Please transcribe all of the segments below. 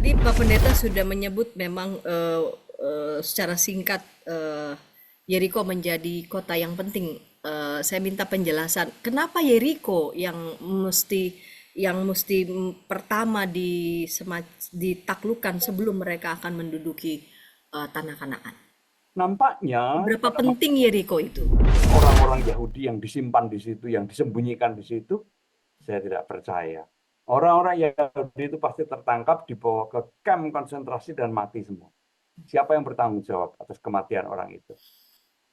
Tadi Pak Pendeta sudah menyebut memang secara singkat Yeriko menjadi kota yang penting. Saya minta penjelasan, kenapa Yeriko yang mesti pertama ditaklukkan sebelum mereka akan menduduki tanah Kanaan? Nampaknya Berapa pada penting Yeriko itu? orang-orang Yahudi yang disimpan di situ, yang disembunyikan di situ, saya tidak percaya. Orang-orang Yahudi itu pasti tertangkap, dibawa ke kamp konsentrasi dan mati semua. Siapa yang bertanggung jawab atas kematian orang itu?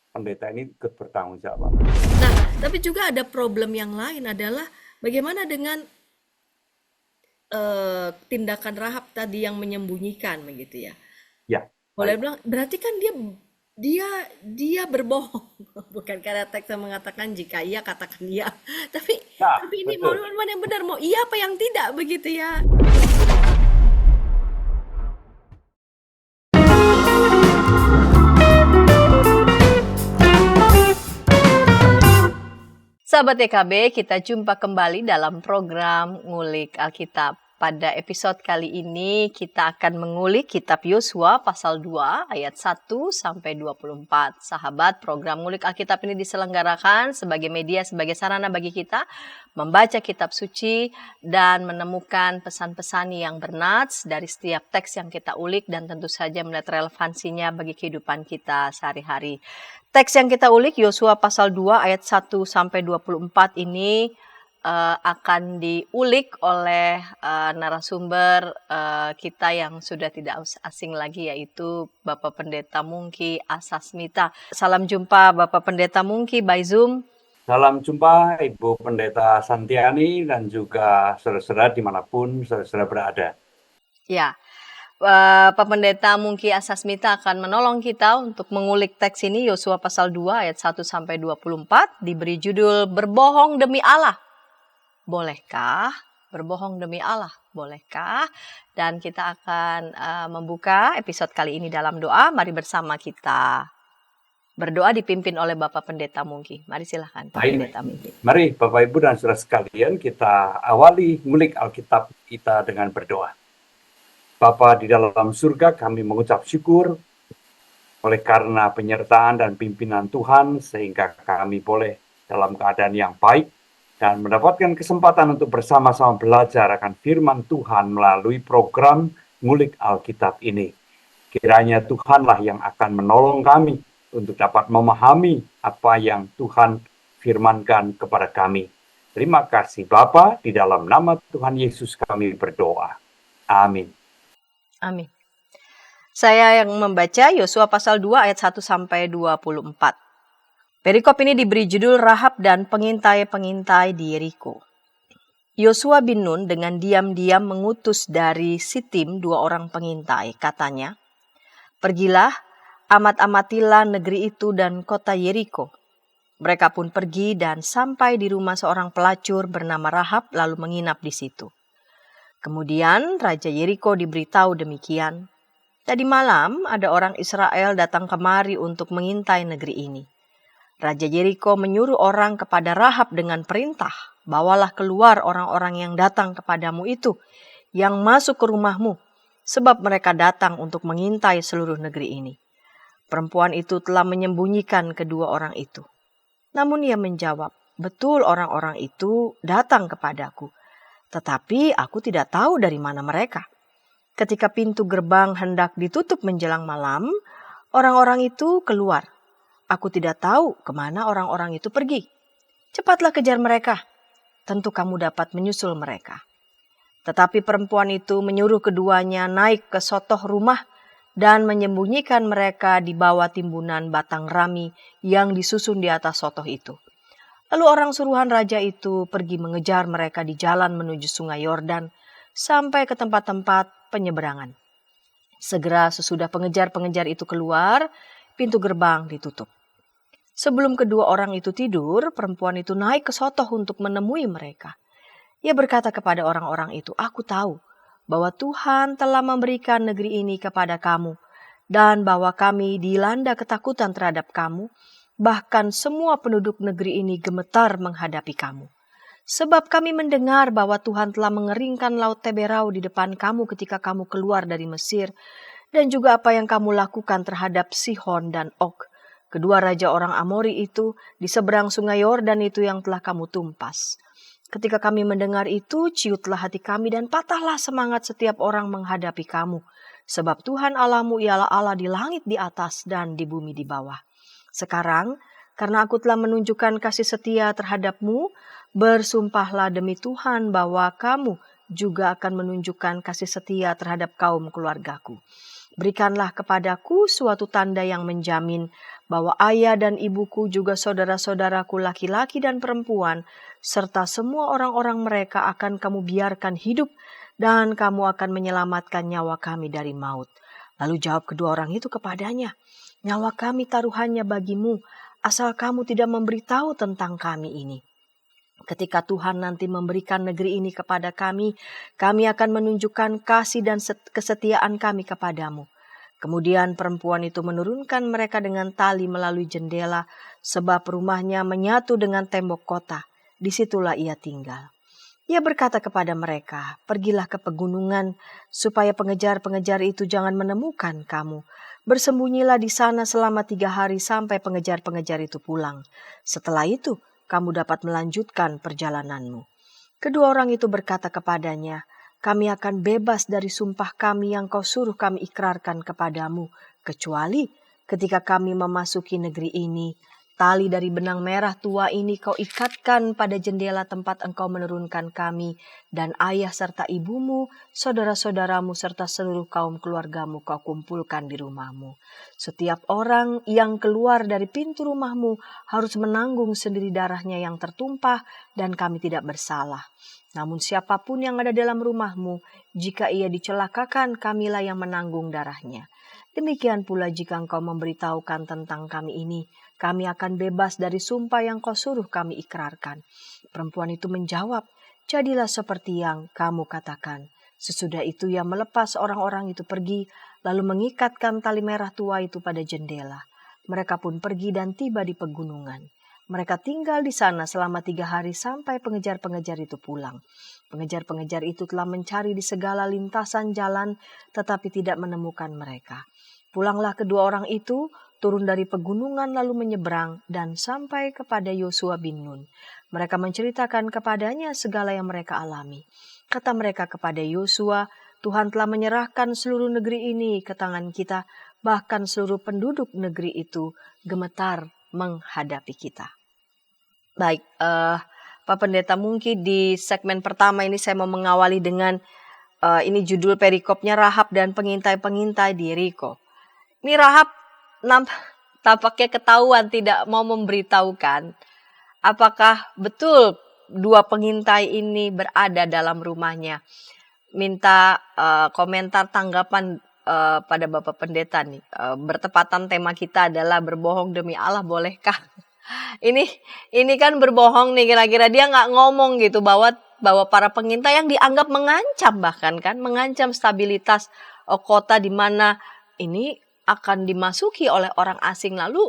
Pendeta ini ikut bertanggung jawab. Nah, tapi juga ada problem yang lain adalah bagaimana dengan tindakan Rahab tadi yang menyembunyikan begitu ya. Ya, Boleh baik. bilang berarti kan dia dia berbohong. Bukan karena teksnya mengatakan jika iya katakan iya. Tapi Nah, tapi ini mau betul. mana yang benar, mau iya apa yang tidak begitu ya. Sahabat EKB, kita jumpa kembali dalam program Ngulik Alkitab. Pada episode kali ini kita akan mengulik kitab Yosua pasal 2 ayat 1 sampai 24. Sahabat, program Ngulik Alkitab ini diselenggarakan sebagai media, sebagai sarana bagi kita membaca kitab suci dan menemukan pesan-pesan yang bernats dari setiap teks yang kita ulik dan tentu saja melihat relevansinya bagi kehidupan kita sehari-hari. Teks yang kita ulik Yosua pasal 2 ayat 1 sampai 24 ini akan diulik oleh narasumber kita yang sudah tidak asing lagi, yaitu Bapak Pendeta Mungki Asasmita. Salam jumpa Bapak Pendeta Mungki by Zoom. Salam jumpa Ibu Pendeta Santiani dan juga saudara-saudara dimanapun saudara-saudara berada. Ya, Pak Pendeta Mungki Asasmita akan menolong kita untuk mengulik teks ini, Yosua pasal 2 ayat 1 sampai 24, diberi judul Berbohong demi Allah. Bolehkah? Berbohong demi Allah, bolehkah? Dan kita akan membuka episode kali ini dalam doa. Mari bersama kita berdoa dipimpin oleh Bapak Pendeta Mungki. Mari silahkan Pak Baik. Pendeta Mungki. Mari Bapak Ibu dan saudara sekalian, kita awali ngulik Alkitab kita dengan berdoa. Bapa di dalam surga, kami mengucap syukur oleh karena penyertaan dan pimpinan Tuhan sehingga kami boleh dalam keadaan yang baik dan mendapatkan kesempatan untuk bersama-sama belajar akan firman Tuhan melalui program ngulik Alkitab ini. Kiranya Tuhanlah yang akan menolong kami untuk dapat memahami apa yang Tuhan firmankan kepada kami. Terima kasih Bapa, di dalam nama Tuhan Yesus kami berdoa. Amin. Amin. Saya yang membaca Yosua pasal 2 ayat 1 sampai 24. Perikop ini diberi judul Rahab dan pengintai-pengintai di Yeriko. Yosua bin Nun dengan diam-diam mengutus dari Sitim 2 orang pengintai. Katanya, "Pergilah, amat-amatilah negeri itu dan kota Yeriko." Mereka pun pergi dan sampai di rumah seorang pelacur bernama Rahab lalu menginap di situ. Kemudian Raja Yeriko diberitahu demikian. Tadi malam ada orang Israel datang kemari untuk mengintai negeri ini. Raja Yeriko menyuruh orang kepada Rahab dengan perintah, "Bawalah keluar orang-orang yang datang kepadamu itu, yang masuk ke rumahmu, sebab mereka datang untuk mengintai seluruh negeri ini." Perempuan itu telah menyembunyikan kedua orang itu. Namun ia menjawab, "Betul orang-orang itu datang kepadaku, tetapi aku tidak tahu dari mana mereka." Ketika pintu gerbang hendak ditutup menjelang malam, orang-orang itu keluar. Aku tidak tahu kemana orang-orang itu pergi. Cepatlah kejar mereka. Tentu kamu dapat menyusul mereka. Tetapi perempuan itu menyuruh keduanya naik ke sotoh rumah dan menyembunyikan mereka di bawah timbunan batang rami yang disusun di atas sotoh itu. Lalu orang suruhan raja itu pergi mengejar mereka di jalan menuju sungai Yordan sampai ke tempat-tempat penyeberangan. Segera sesudah pengejar-pengejar itu keluar, pintu gerbang ditutup. Sebelum kedua orang itu tidur, perempuan itu naik ke sotoh untuk menemui mereka. Ia berkata kepada orang-orang itu, "Aku tahu bahwa Tuhan telah memberikan negeri ini kepada kamu, dan bahwa kami dilanda ketakutan terhadap kamu, bahkan semua penduduk negeri ini gemetar menghadapi kamu. Sebab kami mendengar bahwa Tuhan telah mengeringkan laut Teberau di depan kamu ketika kamu keluar dari Mesir, dan juga apa yang kamu lakukan terhadap Sihon dan Og, kedua raja orang Amori itu di seberang sungai Yordan itu yang telah kamu tumpas. Ketika kami mendengar itu, ciutlah hati kami dan patahlah semangat setiap orang menghadapi kamu. Sebab Tuhan Allahmu ialah Allah di langit di atas dan di bumi di bawah. Sekarang, karena aku telah menunjukkan kasih setia terhadapmu, bersumpahlah demi Tuhan bahwa kamu juga akan menunjukkan kasih setia terhadap kaum keluargaku. Berikanlah kepadaku suatu tanda yang menjamin bahwa ayah dan ibuku juga saudara-saudaraku laki-laki dan perempuan, serta semua orang-orang mereka akan kamu biarkan hidup dan kamu akan menyelamatkan nyawa kami dari maut. Lalu jawab kedua orang itu kepadanya, nyawa kami taruhannya bagimu, asal kamu tidak memberitahu tentang kami ini. Ketika Tuhan nanti memberikan negeri ini kepada kami akan menunjukkan kasih dan kesetiaan kami kepadamu. Kemudian perempuan itu menurunkan mereka dengan tali melalui jendela, sebab rumahnya menyatu dengan tembok kota. Disitulah ia tinggal. Ia berkata kepada mereka, pergilah ke pegunungan, supaya pengejar-pengejar itu jangan menemukan kamu. Bersembunyilah di sana selama 3 hari sampai pengejar-pengejar itu pulang. Setelah itu, kamu dapat melanjutkan perjalananmu. Kedua orang itu berkata kepadanya, kami akan bebas dari sumpah kami yang kau suruh kami ikrarkan kepadamu, kecuali ketika kami memasuki negeri ini, tali dari benang merah tua ini kau ikatkan pada jendela tempat engkau menurunkan kami, dan ayah serta ibumu, saudara-saudaramu serta seluruh kaum keluargamu kau kumpulkan di rumahmu. Setiap orang yang keluar dari pintu rumahmu harus menanggung sendiri darahnya yang tertumpah, dan kami tidak bersalah. Namun siapapun yang ada dalam rumahmu, jika ia dicelakakan, kamilah yang menanggung darahnya. Demikian pula jika engkau memberitahukan tentang kami ini, kami akan bebas dari sumpah yang kau suruh kami ikrarkan. Perempuan itu menjawab, jadilah seperti yang kamu katakan. Sesudah itu ia melepas orang-orang itu pergi, lalu mengikatkan tali merah tua itu pada jendela. Mereka pun pergi dan tiba di pegunungan. Mereka tinggal di sana selama 3 hari sampai pengejar-pengejar itu pulang. Pengejar-pengejar itu telah mencari di segala lintasan jalan, tetapi tidak menemukan mereka. Pulanglah kedua orang itu, turun dari pegunungan lalu menyeberang dan sampai kepada Yosua bin Nun. Mereka menceritakan kepadanya segala yang mereka alami. Kata mereka kepada Yosua, Tuhan telah menyerahkan seluruh negeri ini ke tangan kita, bahkan seluruh penduduk negeri itu gemetar menghadapi kita. Baik, Pak Pendeta, mungkin di segmen pertama ini saya mau mengawali dengan ini judul perikopnya Rahab dan pengintai-pengintai di Yeriko. Ini Rahab tampaknya ketahuan tidak mau memberitahukan apakah betul 2 pengintai ini berada dalam rumahnya. Minta komentar tanggapan pada Bapak Pendeta nih. Bertepatan tema kita adalah berbohong demi Allah, bolehkah? Ini kan berbohong nih, kira-kira dia nggak ngomong gitu bahwa para pengintai yang dianggap mengancam, bahkan kan mengancam stabilitas kota di mana ini akan dimasuki oleh orang asing, lalu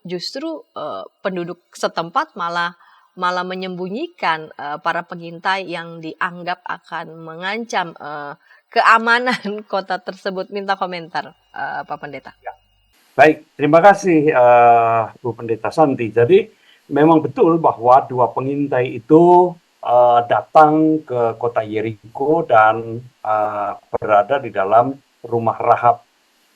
justru penduduk setempat malah menyembunyikan para pengintai yang dianggap akan mengancam keamanan kota tersebut. Minta komentar Pak Pendeta. Baik, terima kasih Bu Pendeta Santi. Jadi memang betul bahwa 2 pengintai itu datang ke kota Yeriko dan berada di dalam rumah Rahab.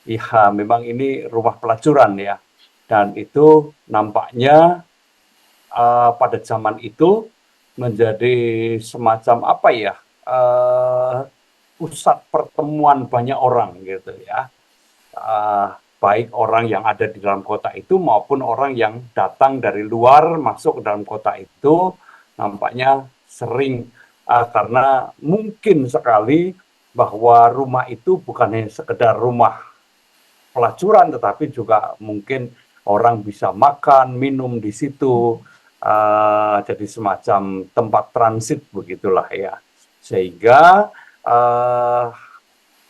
Ya, memang ini rumah pelacuran ya. Dan itu nampaknya pada zaman itu menjadi semacam apa ya, pusat pertemuan banyak orang gitu ya. Baik orang yang ada di dalam kota itu maupun orang yang datang dari luar masuk ke dalam kota itu, nampaknya sering karena mungkin sekali bahwa rumah itu bukan hanya sekedar rumah pelacuran, tetapi juga mungkin orang bisa makan, minum di situ, jadi semacam tempat transit begitulah ya. Sehingga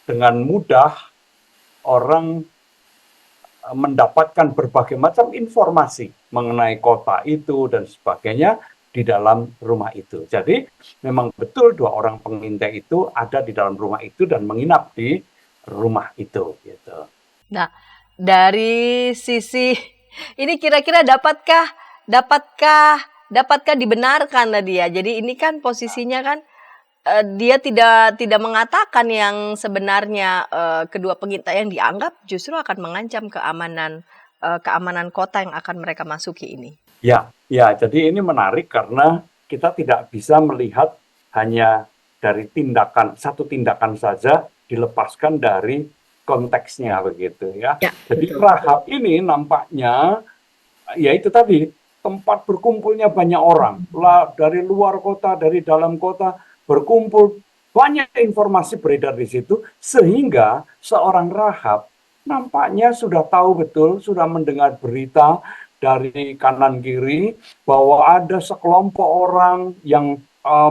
dengan mudah orang mendapatkan berbagai macam informasi mengenai kota itu dan sebagainya, di dalam rumah itu. Jadi memang betul 2 orang pengintai itu ada di dalam rumah itu dan menginap di rumah itu gitu. Nah, dari sisi ini kira-kira dapatkah dibenarkan tadi ya? Jadi ini kan posisinya kan dia tidak mengatakan yang sebenarnya, kedua pengintai yang dianggap justru akan mengancam keamanan kota yang akan mereka masuki ini. Ya, ya, jadi ini menarik karena kita tidak bisa melihat hanya dari satu tindakan saja dilepaskan dari konteksnya begitu ya. Ya, Jadi betul. Rahab ini nampaknya ya itu tadi tempat berkumpulnya banyak orang dari luar kota, dari dalam kota berkumpul, banyak informasi beredar di situ sehingga seorang Rahab nampaknya sudah tahu betul, sudah mendengar berita dari kanan kiri bahwa ada sekelompok orang yang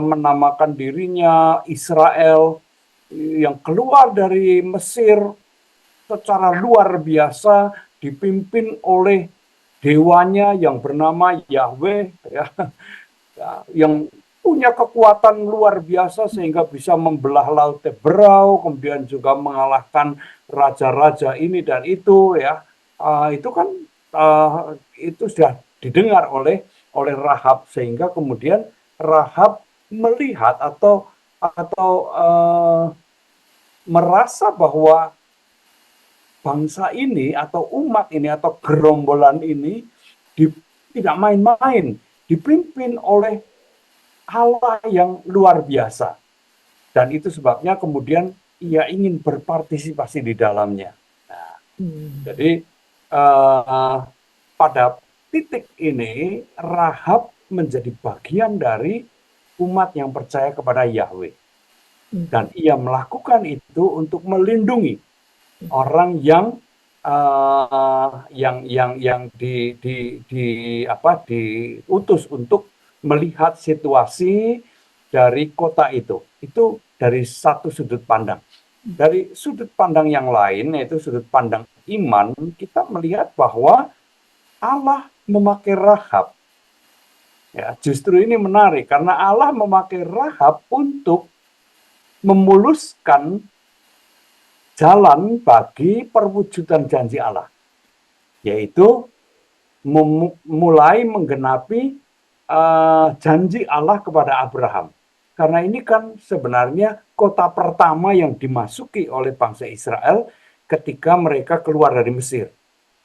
menamakan dirinya Israel yang keluar dari Mesir secara luar biasa dipimpin oleh dewanya yang bernama Yahweh ya, yang punya kekuatan luar biasa sehingga bisa membelah laut Teberau, kemudian juga mengalahkan raja-raja ini dan itu ya. Itu kan itu sudah didengar oleh Rahab sehingga kemudian Rahab melihat atau merasa bahwa bangsa ini atau umat ini atau gerombolan ini tidak main-main, dipimpin oleh Allah yang luar biasa. Dan itu sebabnya kemudian ia ingin berpartisipasi di dalamnya. Nah, jadi pada titik ini Rahab menjadi bagian dari umat yang percaya kepada Yahweh. Dan ia melakukan itu untuk melindungi orang yang diutus untuk melihat situasi dari kota itu dari satu sudut pandang. Dari sudut pandang yang lain, yaitu sudut pandang iman, kita melihat bahwa Allah memakai Rahab. Ya, justru ini menarik karena Allah memakai Rahab untuk memuluskan jalan bagi perwujudan janji Allah, yaitu mulai menggenapi janji Allah kepada Abraham. Karena ini kan sebenarnya kota pertama yang dimasuki oleh bangsa Israel ketika mereka keluar dari Mesir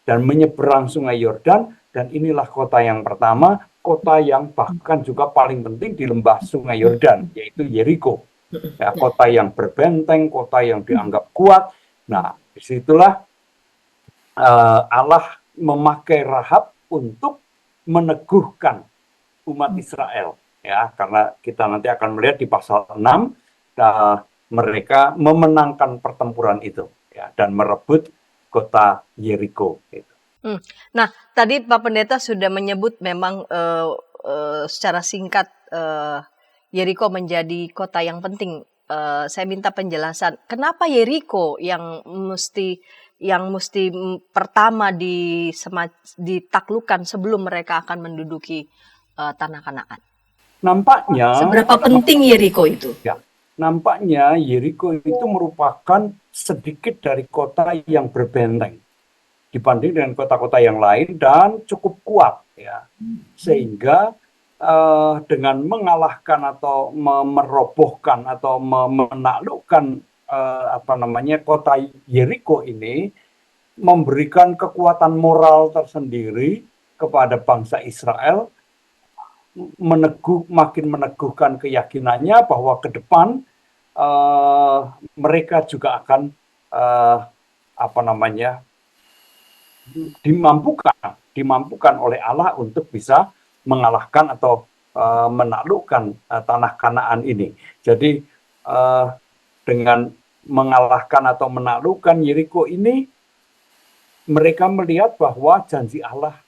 dan menyeberang sungai Yordan, dan inilah kota yang pertama, kota yang bahkan juga paling penting di lembah sungai Yordan, yaitu Yeriko. Ya, kota yang berbenteng, kota yang dianggap kuat. Nah, disitulah Allah memakai Rahab untuk meneguhkan umat Israel, ya, karena kita nanti akan melihat di pasal 6 mereka memenangkan pertempuran itu, ya, dan merebut kota Yeriko. Gitu. Nah, tadi Pak Pendeta sudah menyebut memang secara singkat Yeriko menjadi kota yang penting. Saya minta penjelasan, kenapa Yeriko yang mesti pertama ditaklukkan sebelum mereka akan menduduki tanah Kanaan? Nampaknya seberapa penting Yeriko itu? Ya, nampaknya Yeriko itu merupakan sedikit dari kota yang berbenteng dibanding dengan kota-kota yang lain dan cukup kuat, ya, sehingga dengan mengalahkan atau merobohkan atau menaklukkan kota Yeriko ini memberikan kekuatan moral tersendiri kepada bangsa Israel, makin meneguhkan keyakinannya bahwa ke depan mereka juga akan dimampukan oleh Allah untuk bisa mengalahkan atau menaklukkan tanah Kanaan ini. Jadi dengan mengalahkan atau menaklukkan Yeriko ini, mereka melihat bahwa janji Allah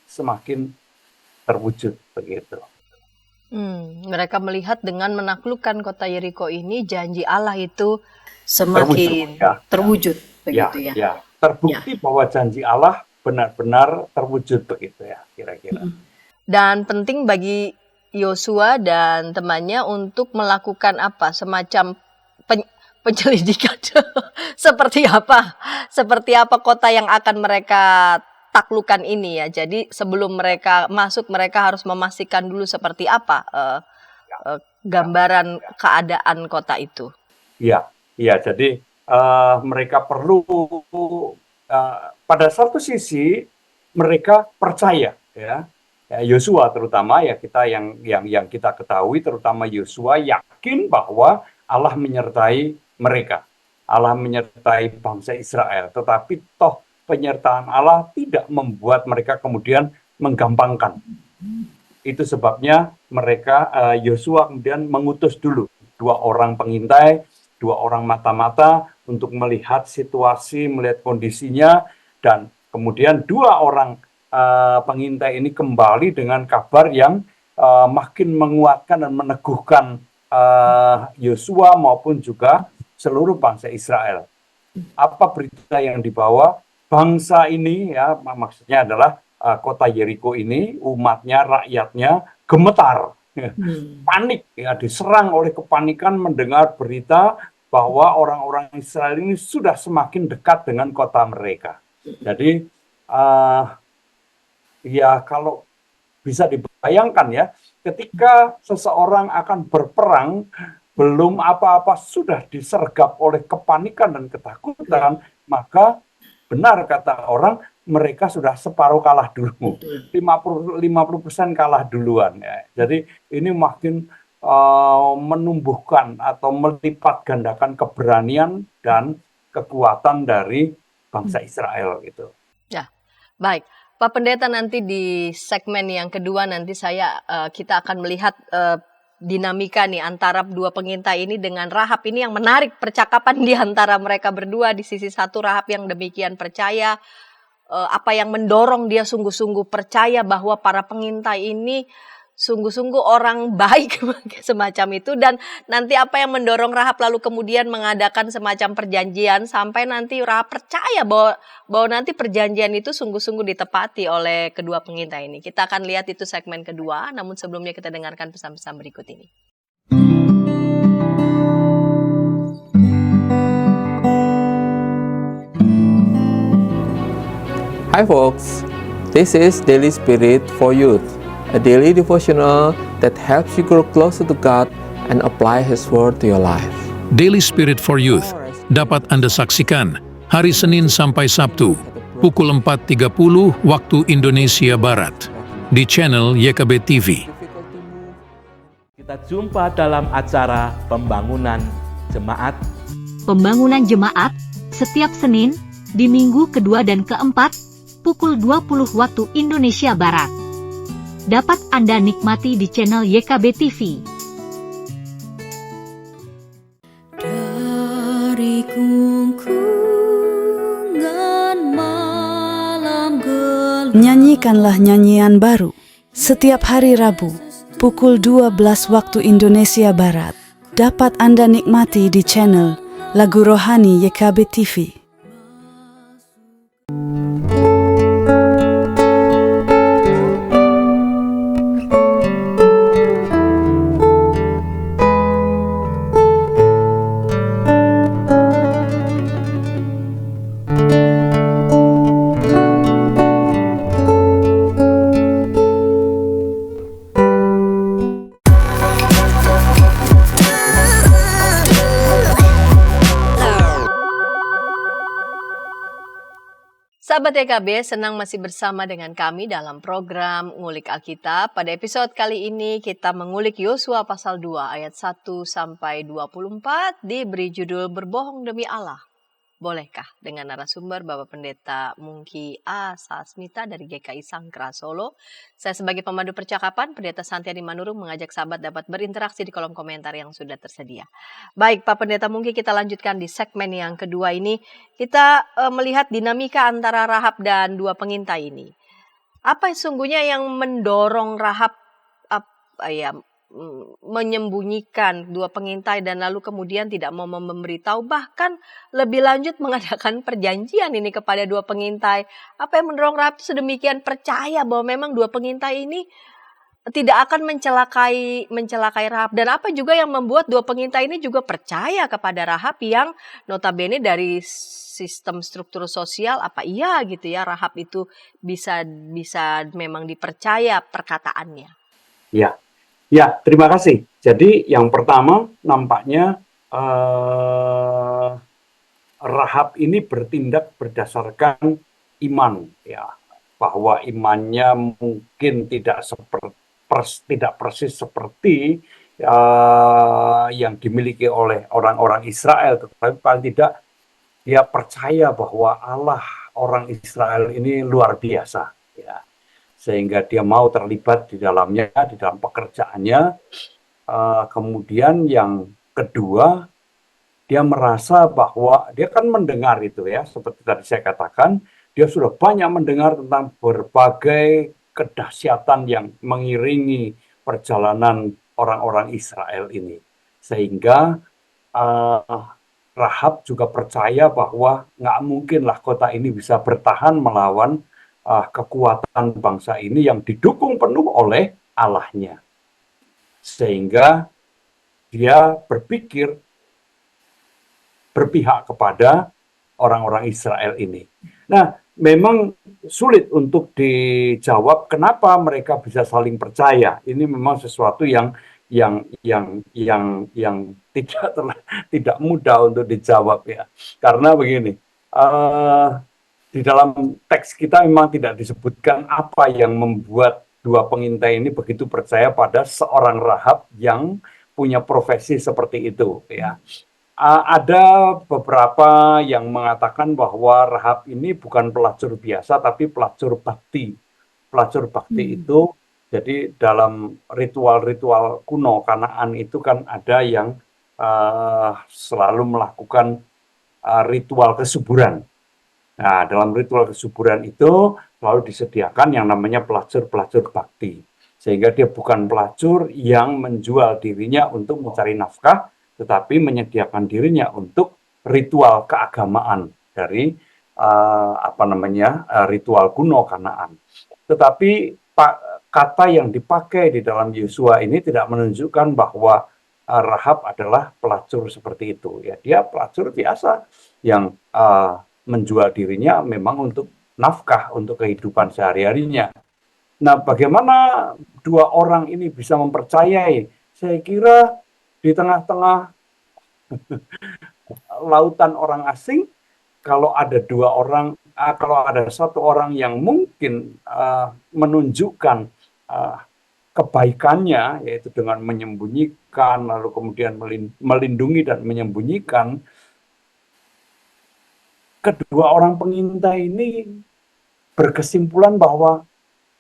semakin terwujud begitu. Mereka melihat dengan menaklukkan kota Yeriko ini, janji Allah itu semakin terwujud begitu ya. Ya, terbukti bahwa janji Allah benar-benar terwujud begitu ya, kira-kira. Dan penting bagi Yosua dan temannya untuk melakukan apa? Semacam penyelidikan. Seperti apa? Seperti apa kota yang akan mereka taklukan ini ya. Jadi sebelum mereka masuk, mereka harus memastikan dulu seperti apa gambaran keadaan kota itu. Iya, iya. Jadi mereka perlu pada satu sisi mereka percaya, ya. Yosua terutama ya, kita yang kita ketahui, terutama Yosua yakin bahwa Allah menyertai mereka, Allah menyertai bangsa Israel. Tetapi toh penyertaan Allah tidak membuat mereka kemudian menggampangkan. Itu sebabnya mereka, Yosua kemudian mengutus dulu 2 orang pengintai, 2 orang mata-mata untuk melihat situasi, melihat kondisinya, dan kemudian 2 orang pengintai ini kembali dengan kabar yang makin menguatkan dan meneguhkan Yosua maupun juga seluruh bangsa Israel. Apa berita yang dibawa? Bangsa ini, ya, maksudnya adalah kota Yeriko ini, umatnya, rakyatnya gemetar, panik, ya, diserang oleh kepanikan mendengar berita bahwa orang-orang Israel ini sudah semakin dekat dengan kota mereka. Jadi ya kalau bisa dibayangkan ya, ketika seseorang akan berperang, belum apa-apa sudah disergap oleh kepanikan dan ketakutan, maka benar kata orang, mereka sudah separuh kalah dulu, 50% kalah duluan. Ya. Jadi ini makin menumbuhkan atau melipat gandakan keberanian dan kekuatan dari bangsa Israel gitu. Ya, baik. Pak Pendeta, nanti di segmen yang kedua nanti kita akan melihat dinamika nih antara 2 pengintai ini dengan Rahab ini yang menarik percakapan di antara mereka berdua. Di sisi satu Rahab yang demikian percaya, apa yang mendorong dia sungguh-sungguh percaya bahwa para pengintai ini sungguh-sungguh orang baik semacam itu, dan nanti apa yang mendorong Rahab lalu kemudian mengadakan semacam perjanjian sampai nanti Rahab percaya bahwa nanti perjanjian itu sungguh-sungguh ditepati oleh kedua pengintai ini. Kita akan lihat itu segmen kedua, namun sebelumnya kita dengarkan pesan-pesan berikut ini. Hi folks, this is Daily Spirit for Youth, a daily devotional that helps you grow closer to God and apply His Word to your life. Daily Spirit for Youth dapat Anda saksikan hari Senin sampai Sabtu pukul 4.30 waktu Indonesia Barat di channel YKB TV. Kita jumpa dalam acara Pembangunan Jemaat. Pembangunan Jemaat setiap Senin di minggu kedua dan keempat pukul 20 waktu Indonesia Barat. Dapat Anda nikmati di channel YKB TV. Dari kungkungan malam gelap. Nyanyikanlah nyanyian baru setiap hari Rabu pukul 12 waktu Indonesia Barat. Dapat Anda nikmati di channel Lagu Rohani YKB TV. Sahabat YKB, senang masih bersama dengan kami dalam program Ngulik Alkitab. Pada episode kali ini kita mengulik Yosua pasal 2 ayat 1 sampai 24 diberi judul Berbohong Demi Allah. Bolehkah? Dengan narasumber Bapak Pendeta Mungki A. Sasmita dari GKI Sangkra Solo. Saya sebagai pemandu percakapan, Pendeta Santiadi Manurung mengajak sahabat dapat berinteraksi di kolom komentar yang sudah tersedia. Baik Pak Pendeta Mungki, kita lanjutkan di segmen yang kedua ini. Kita melihat dinamika antara Rahab dan 2 pengintai ini. Apa sesungguhnya yang mendorong Rahab menyembunyikan 2 pengintai dan lalu kemudian tidak mau memberitahu, bahkan lebih lanjut mengadakan perjanjian ini kepada 2 pengintai. Apa yang mendorong Rahab sedemikian percaya bahwa memang 2 pengintai ini tidak akan mencelakai Rahab. Dan apa juga yang membuat dua pengintai ini juga percaya kepada Rahab yang notabene dari sistem struktur sosial apa iya gitu ya, Rahab itu bisa memang dipercaya perkataannya. Ya, ya, terima kasih. Jadi yang pertama nampaknya Rahab ini bertindak berdasarkan iman, ya, bahwa imannya mungkin tidak persis seperti yang dimiliki oleh orang-orang Israel, tetapi paling tidak dia percaya bahwa Allah orang Israel ini luar biasa, ya, sehingga dia mau terlibat di dalamnya, di dalam pekerjaannya. Kemudian yang kedua, dia merasa bahwa dia kan mendengar itu ya, seperti tadi saya katakan, dia sudah banyak mendengar tentang berbagai kedahsyatan yang mengiringi perjalanan orang-orang Israel ini. Sehingga Rahab juga percaya bahwa nggak mungkinlah kota ini bisa bertahan melawan kekuatan bangsa ini yang didukung penuh oleh Allahnya. Sehingga dia berpihak kepada orang-orang Israel ini. Nah, memang sulit untuk dijawab kenapa mereka bisa saling percaya. Ini memang sesuatu yang tidak mudah untuk dijawab ya. Karena begini, di dalam teks kita memang tidak disebutkan apa yang membuat dua pengintai ini begitu percaya pada seorang Rahab yang punya profesi seperti itu ya. Ada beberapa yang mengatakan bahwa Rahab ini bukan pelacur biasa, tapi pelacur bakti. Pelacur bakti itu, jadi dalam ritual-ritual kuno Kanaan itu kan ada yang selalu melakukan ritual kesuburan. Nah, dalam ritual kesuburan itu selalu disediakan yang namanya pelacur-pelacur bakti. Sehingga dia bukan pelacur yang menjual dirinya untuk mencari nafkah, tetapi menyediakan dirinya untuk ritual keagamaan dari ritual kuno Kanaan. Tetapi kata yang dipakai di dalam Yosua ini tidak menunjukkan bahwa Rahab adalah pelacur seperti itu. Ya, dia pelacur biasa yang menjual dirinya memang untuk nafkah, untuk kehidupan sehari-harinya. Nah, bagaimana dua orang ini bisa mempercayai? Saya kira di tengah-tengah lautan orang asing, kalau ada satu orang yang mungkin menunjukkan kebaikannya, yaitu dengan menyembunyikan, lalu kemudian melindungi dan menyembunyikan, kedua orang pengintai ini berkesimpulan bahwa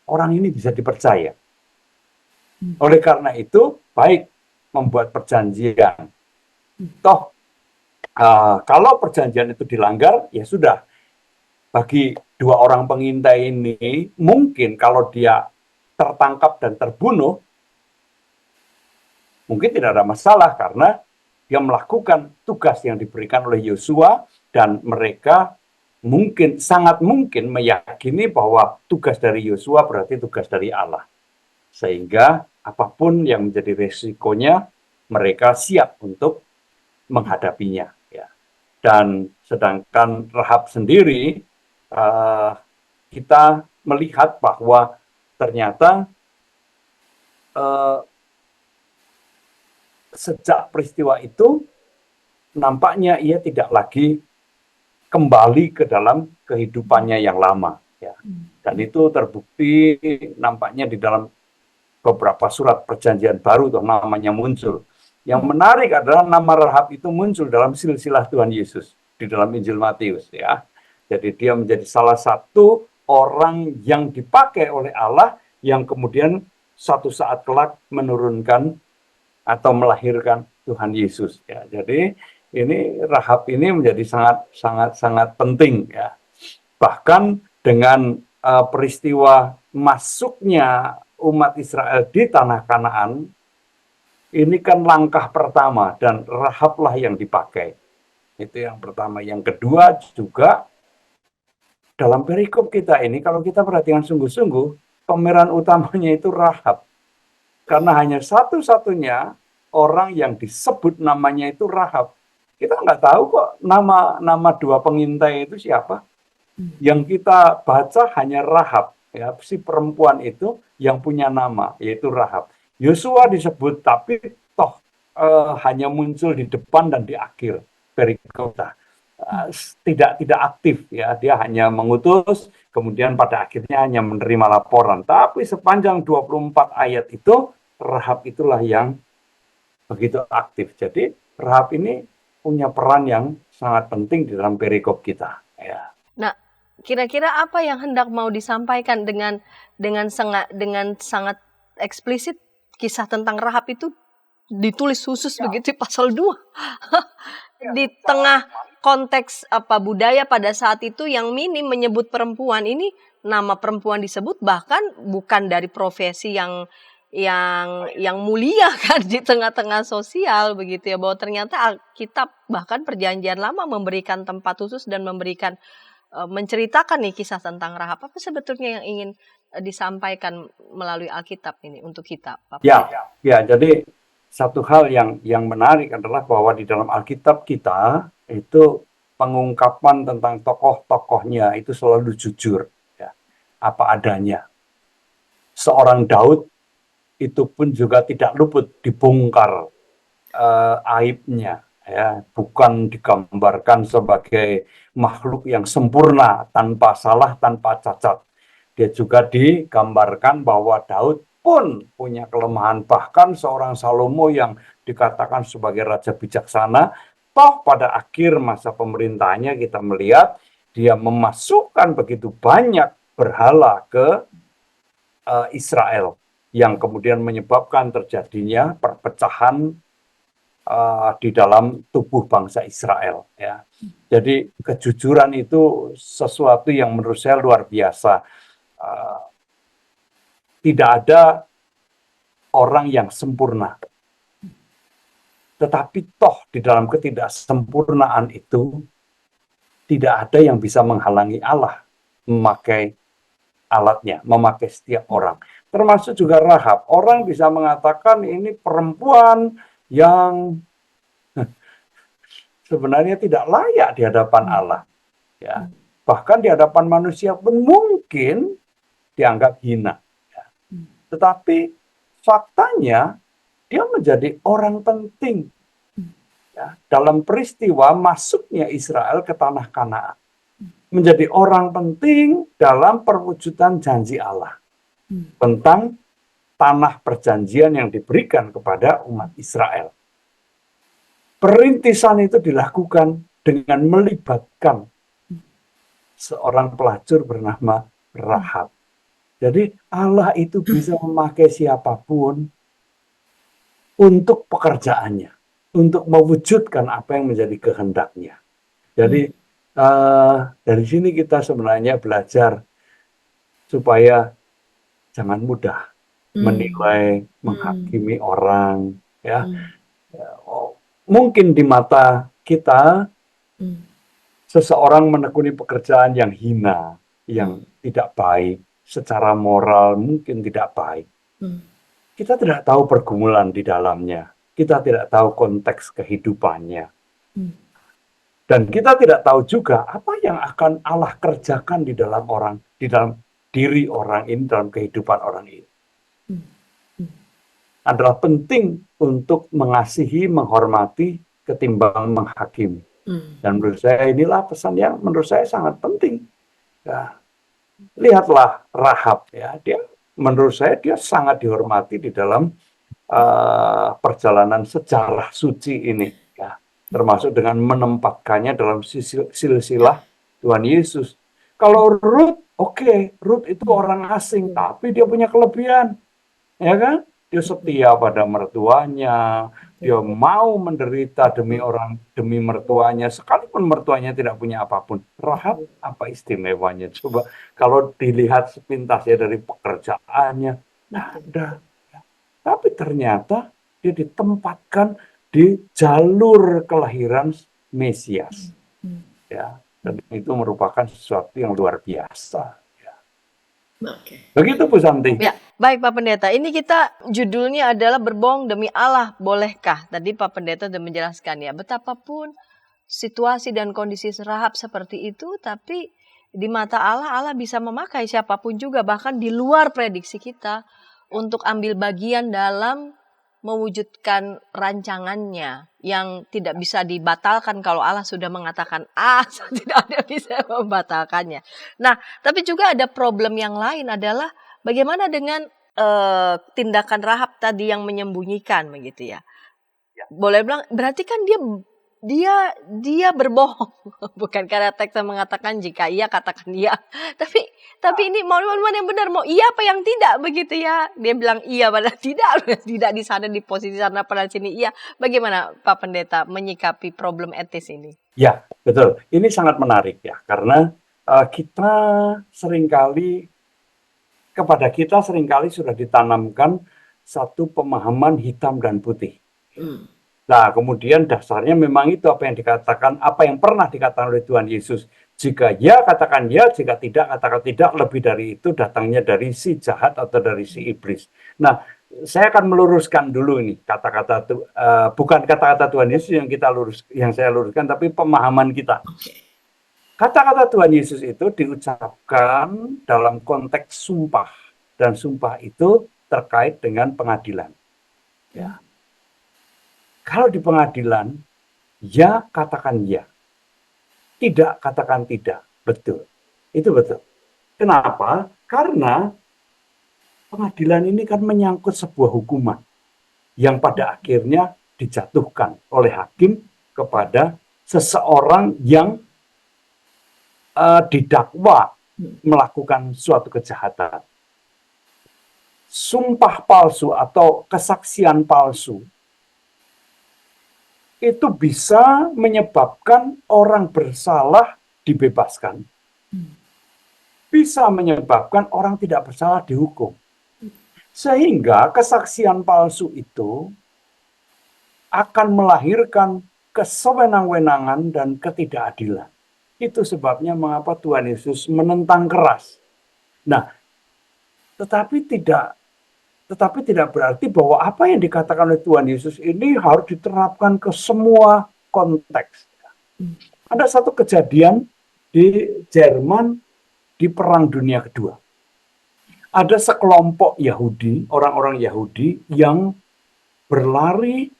orang ini bisa dipercaya. Oleh karena itu, baik membuat perjanjian. Toh, kalau perjanjian itu dilanggar, ya sudah. Bagi dua orang pengintai ini, mungkin kalau dia tertangkap dan terbunuh, mungkin tidak ada masalah karena dia melakukan tugas yang diberikan oleh Yosua dan mereka sangat mungkin meyakini bahwa tugas dari Yosua berarti tugas dari Allah. Sehingga apapun yang menjadi resikonya, mereka siap untuk menghadapinya. Ya. Dan sedangkan Rahab sendiri, kita melihat bahwa ternyata sejak peristiwa itu, nampaknya ia tidak lagi kembali ke dalam kehidupannya yang lama. Ya. Dan itu terbukti nampaknya di dalam beberapa surat perjanjian baru tuh namanya muncul. Yang menarik adalah nama Rahab itu muncul dalam silsilah Tuhan Yesus di dalam Injil Matius ya. Jadi dia menjadi salah satu orang yang dipakai oleh Allah yang kemudian suatu saat kelak menurunkan atau melahirkan Tuhan Yesus ya. Jadi ini Rahab ini menjadi sangat penting ya. Bahkan dengan peristiwa masuknya umat Israel di tanah Kanaan, ini kan langkah pertama dan Rahablah yang dipakai. Itu yang pertama. Yang kedua juga dalam perikop kita ini, kalau kita perhatikan sungguh-sungguh, pemeran utamanya itu Rahab. Karena hanya satu-satunya orang yang disebut namanya itu Rahab. Kita nggak tahu kok nama dua pengintai itu siapa. Yang kita baca hanya Rahab, ya, si perempuan itu yang punya nama, yaitu Rahab. Yosua disebut, tapi toh hanya muncul di depan dan di akhir perikopnya. Tidak aktif, ya, dia hanya mengutus, kemudian pada akhirnya hanya menerima laporan. Tapi sepanjang 24 ayat itu, Rahab itulah yang begitu aktif. Jadi Rahab ini punya peran yang sangat penting di dalam perikop kita. Ya. Nah, kira-kira apa yang hendak mau disampaikan dengan sangat eksplisit kisah tentang Rahab itu ditulis khusus begitu di pasal 2. Di tengah konteks budaya pada saat itu yang minim menyebut perempuan ini, nama perempuan disebut bahkan bukan dari profesi yang mulia kan di tengah-tengah sosial begitu ya, bahwa ternyata Alkitab bahkan Perjanjian Lama memberikan tempat khusus dan memberikan menceritakan nih kisah tentang Rahab. Apa sebetulnya yang ingin disampaikan melalui Alkitab ini untuk kita, Bapak? Ya, jadi satu hal yang menarik adalah bahwa di dalam Alkitab kita itu pengungkapan tentang tokoh-tokohnya itu selalu jujur, ya, apa adanya. Seorang Daud itu pun juga tidak luput dibongkar aibnya, ya, bukan digambarkan sebagai makhluk yang sempurna, tanpa salah, tanpa cacat. Dia juga digambarkan bahwa Daud pun punya kelemahan, bahkan seorang Salomo yang dikatakan sebagai raja bijaksana, toh pada akhir masa pemerintahannya kita melihat dia memasukkan begitu banyak berhala ke Israel, yang kemudian menyebabkan terjadinya perpecahan di dalam tubuh bangsa Israel. Ya. Jadi kejujuran itu sesuatu yang menurut saya luar biasa. Tidak ada orang yang sempurna. Tetapi toh di dalam ketidaksempurnaan itu tidak ada yang bisa menghalangi Allah memakai alatnya, memakai setiap orang. Termasuk juga Rahab. Orang bisa mengatakan ini perempuan yang sebenarnya tidak layak di hadapan Allah. Ya. Bahkan di hadapan manusia pun mungkin dianggap hina. Ya. Tetapi faktanya dia menjadi orang penting, ya, dalam peristiwa masuknya Israel ke tanah Kanaan. Menjadi orang penting dalam perwujudan janji Allah tentang tanah perjanjian yang diberikan kepada umat Israel. Perintisan itu dilakukan dengan melibatkan seorang pelacur bernama Rahab. Jadi Allah itu bisa memakai siapapun untuk pekerjaannya, untuk mewujudkan apa yang menjadi kehendaknya. Jadi dari sini kita sebenarnya belajar supaya jangan mudah menilai, menghakimi orang, ya. Mungkin di mata kita seseorang menekuni pekerjaan yang hina, yang tidak baik, secara moral mungkin tidak baik. Kita tidak tahu pergumulan di dalamnya, kita tidak tahu konteks kehidupannya. Dan kita tidak tahu juga apa yang akan Allah kerjakan di dalam orang, di dalam diri orang ini, dalam kehidupan orang ini. Adalah penting untuk mengasihi, menghormati, ketimbang menghakimi. Dan menurut saya inilah pesan yang menurut saya sangat penting. Ya, lihatlah Rahab, ya, dia menurut saya dia sangat dihormati di dalam perjalanan sejarah suci ini. Termasuk dengan menempatkannya dalam silsilah Tuhan Yesus. Kalau Ruth, Ruth itu orang asing, tapi dia punya kelebihan, ya kan? Dia setia pada mertuanya, dia mau menderita demi mertuanya, sekalipun mertuanya tidak punya apapun. Rahab apa istimewanya? Coba kalau dilihat sepintas ya dari pekerjaannya, nah ada. Tapi ternyata dia ditempatkan di jalur kelahiran Mesias, ya, dan itu merupakan sesuatu yang luar biasa. Ya. Begitu Bu Santi. Ya, baik Pak Pendeta. Ini kita judulnya adalah berbohong demi Allah, bolehkah? Tadi Pak Pendeta sudah menjelaskan ya, betapapun situasi dan kondisi Rahab seperti itu, tapi di mata Allah, Allah bisa memakai siapapun juga, bahkan di luar prediksi kita, untuk ambil bagian dalam mewujudkan rancangannya yang tidak bisa dibatalkan. Kalau Allah sudah mengatakan A, tidak ada yang bisa membatalkannya. Nah, tapi juga ada problem yang lain adalah bagaimana dengan tindakan Rahab tadi yang menyembunyikan begitu ya. Boleh bilang berarti kan dia berbohong. Bukan karena teksnya mengatakan jika iya katakan iya. Tapi ini mau yang benar, mau iya apa yang tidak begitu ya. Dia bilang iya padahal tidak di sana di posisi sana padahal sini iya. Bagaimana Pak Pendeta menyikapi problem etis ini? Ya, betul. Ini sangat menarik ya, karena kita seringkali sudah ditanamkan satu pemahaman hitam dan putih. Nah, kemudian dasarnya memang itu apa yang pernah dikatakan oleh Tuhan Yesus. Jika ya, katakan ya, jika tidak, katakan tidak. Lebih dari itu datangnya dari si jahat atau dari si iblis. Nah, saya akan meluruskan dulu ini bukan kata-kata Tuhan Yesus yang saya luruskan, tapi pemahaman kita. Kata-kata Tuhan Yesus itu diucapkan dalam konteks sumpah, dan sumpah itu terkait dengan pengadilan. Ya. Kalau di pengadilan, ya katakan ya, tidak katakan tidak. Betul, itu betul. Kenapa? Karena pengadilan ini kan menyangkut sebuah hukuman yang pada akhirnya dijatuhkan oleh hakim kepada seseorang yang didakwa melakukan suatu kejahatan. Sumpah palsu atau kesaksian palsu itu bisa menyebabkan orang bersalah dibebaskan. Bisa menyebabkan orang tidak bersalah dihukum. Sehingga kesaksian palsu itu akan melahirkan kesewenang-wenangan dan ketidakadilan. Itu sebabnya mengapa Tuhan Yesus menentang keras. Nah, tetapi tidak berarti bahwa apa yang dikatakan oleh Tuhan Yesus ini harus diterapkan ke semua konteks. Ada satu kejadian di Jerman di Perang Dunia Kedua. Ada sekelompok Yahudi, orang-orang Yahudi yang berlari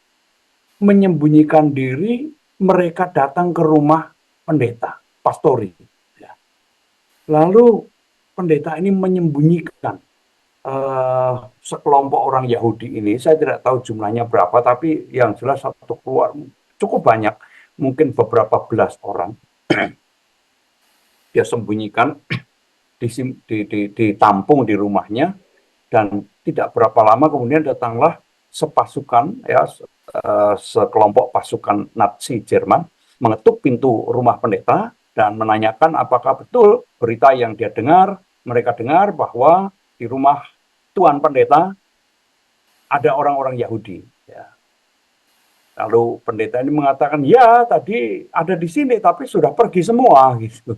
menyembunyikan diri, mereka datang ke rumah pendeta, pastori. Lalu pendeta ini menyembunyikan sekelompok orang Yahudi ini, saya tidak tahu jumlahnya berapa, tapi yang jelas satu keluar cukup banyak, mungkin beberapa belas orang. Dia sembunyikan, ditampung di rumahnya, dan tidak berapa lama kemudian datanglah sepasukan, sekelompok pasukan Nazi Jerman, mengetuk pintu rumah pendeta dan menanyakan apakah betul berita yang dia dengar. Mereka dengar bahwa di rumah Tuan Pendeta ada orang-orang Yahudi. Ya. Lalu pendeta ini mengatakan, ya tadi ada di sini tapi sudah pergi semua. Gitu.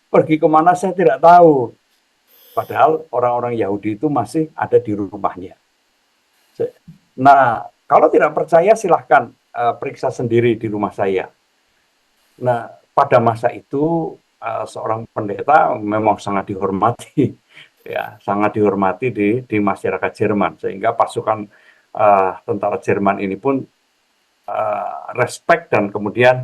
Pergi kemana saya tidak tahu. Padahal orang-orang Yahudi itu masih ada di rumahnya. Nah, kalau tidak percaya silahkan periksa sendiri di rumah saya. Nah, pada masa itu seorang pendeta memang sangat dihormati. Ya, sangat dihormati di masyarakat Jerman, sehingga pasukan tentara Jerman ini pun respect dan kemudian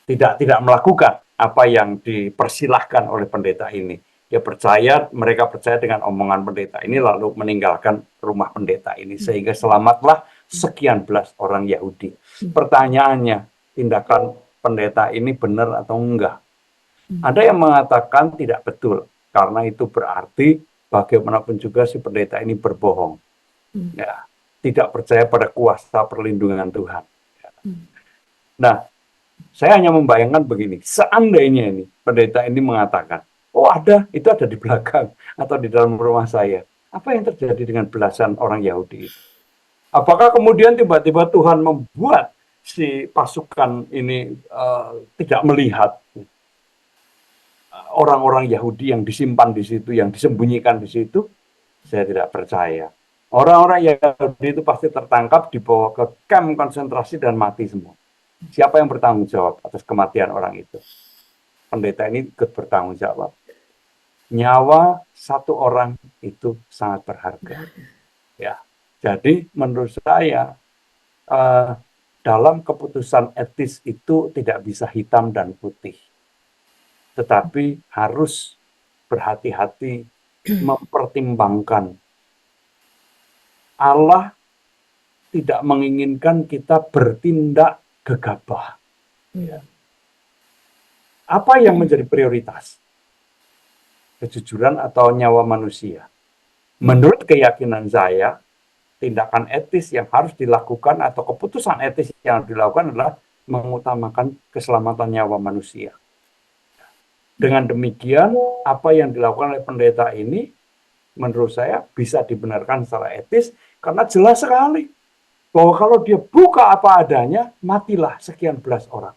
tidak melakukan apa yang dipersilahkan oleh pendeta ini. Mereka percaya dengan omongan pendeta ini lalu meninggalkan rumah pendeta ini, sehingga selamatlah sekian belas orang Yahudi. Pertanyaannya, tindakan pendeta ini benar atau enggak? Ada yang mengatakan tidak betul. Karena itu berarti bagaimanapun juga si pendeta ini berbohong. Ya, tidak percaya pada kuasa perlindungan Tuhan. Ya. Nah, saya hanya membayangkan begini, seandainya ini pendeta ini mengatakan, oh itu ada di belakang atau di dalam rumah saya. Apa yang terjadi dengan belasan orang Yahudi itu? Apakah kemudian tiba-tiba Tuhan membuat si pasukan ini tidak melihat? orang-orang Yahudi yang disimpan di situ, yang disembunyikan di situ, saya tidak percaya. Orang-orang Yahudi itu pasti tertangkap, dibawa ke kamp konsentrasi dan mati semua. Siapa yang bertanggung jawab atas kematian orang itu? Pendeta ini ikut bertanggung jawab. Nyawa satu orang itu sangat berharga. Ya, jadi menurut saya dalam keputusan etis itu tidak bisa hitam dan putih, tetapi harus berhati-hati mempertimbangkan. Allah tidak menginginkan kita bertindak gegabah. Ya. Apa yang menjadi prioritas? Kejujuran atau nyawa manusia? Menurut keyakinan saya, tindakan etis yang harus dilakukan atau keputusan etis yang dilakukan adalah mengutamakan keselamatan nyawa manusia. Dengan demikian, apa yang dilakukan oleh pendeta ini, menurut saya bisa dibenarkan secara etis, karena jelas sekali bahwa kalau dia buka apa adanya, matilah sekian belas orang.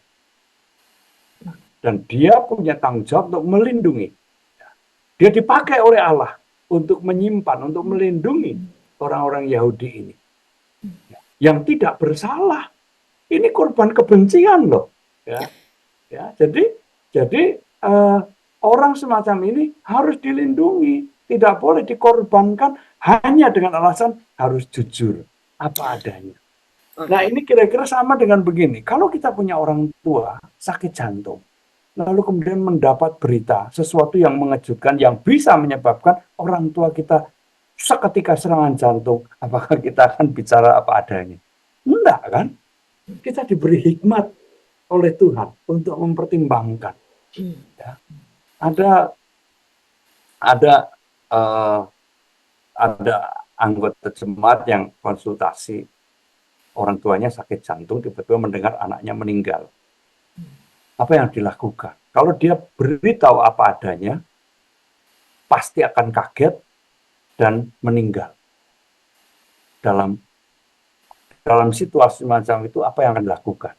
Dan dia punya tanggung jawab untuk melindungi. Dia dipakai oleh Allah untuk menyimpan, untuk melindungi orang-orang Yahudi ini. Yang tidak bersalah. Ini korban kebencian loh. Ya, jadi orang semacam ini harus dilindungi. Tidak boleh dikorbankan hanya dengan alasan harus jujur apa adanya. Nah, ini kira-kira sama dengan begini. Kalau kita punya orang tua sakit jantung, lalu kemudian mendapat berita sesuatu yang mengejutkan yang bisa menyebabkan orang tua kita seketika serangan jantung, apakah kita akan bicara apa adanya? Enggak kan? Kita diberi hikmat oleh Tuhan untuk mempertimbangkan. Ya. Ada anggota jemaat yang konsultasi, orang tuanya sakit jantung, tiba-tiba mendengar anaknya meninggal. Apa yang dilakukan? Kalau dia beritahu apa adanya, pasti akan kaget dan meninggal. Dalam situasi macam itu, apa yang akan dilakukan?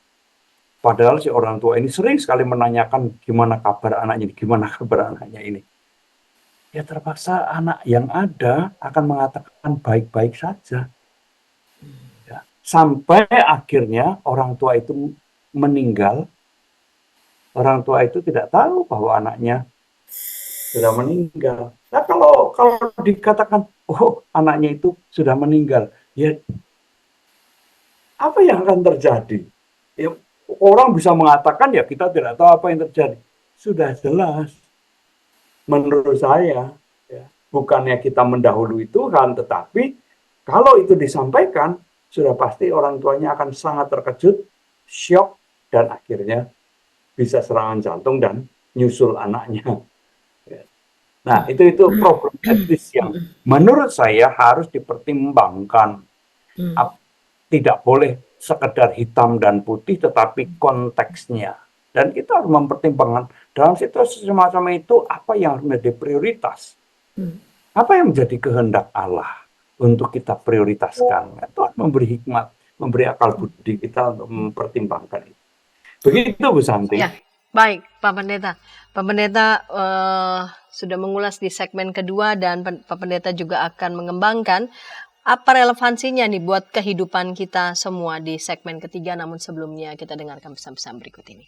Padahal si orang tua ini sering sekali menanyakan gimana kabar anaknya ini. Ya terpaksa anak yang ada akan mengatakan baik-baik saja. Ya. Sampai akhirnya orang tua itu meninggal. Orang tua itu tidak tahu bahwa anaknya sudah meninggal. Nah, kalau dikatakan, oh anaknya itu sudah meninggal, ya apa yang akan terjadi? Ya, orang bisa mengatakan ya kita tidak tahu apa yang terjadi. Sudah jelas. Menurut saya, ya, bukannya kita mendahului Tuhan, tetapi kalau itu disampaikan, sudah pasti orang tuanya akan sangat terkejut, syok, dan akhirnya bisa serangan jantung dan nyusul anaknya. Nah, itu problem etis yang menurut saya harus dipertimbangkan. Tidak boleh sekedar hitam dan putih, tetapi konteksnya. Dan kita harus mempertimbangkan dalam situasi semacam itu apa yang menjadi prioritas. Apa yang menjadi kehendak Allah untuk kita prioritaskan. Tuhan memberi hikmat, memberi akal budi kita untuk mempertimbangkan itu. Begitu Bu Santi. Ya, baik Pak Pendeta. Pak Pendeta sudah mengulas di segmen kedua dan Pak Pendeta juga akan mengembangkan apa relevansinya nih buat kehidupan kita semua di segmen ketiga. Namun sebelumnya kita dengarkan pesan-pesan berikut ini.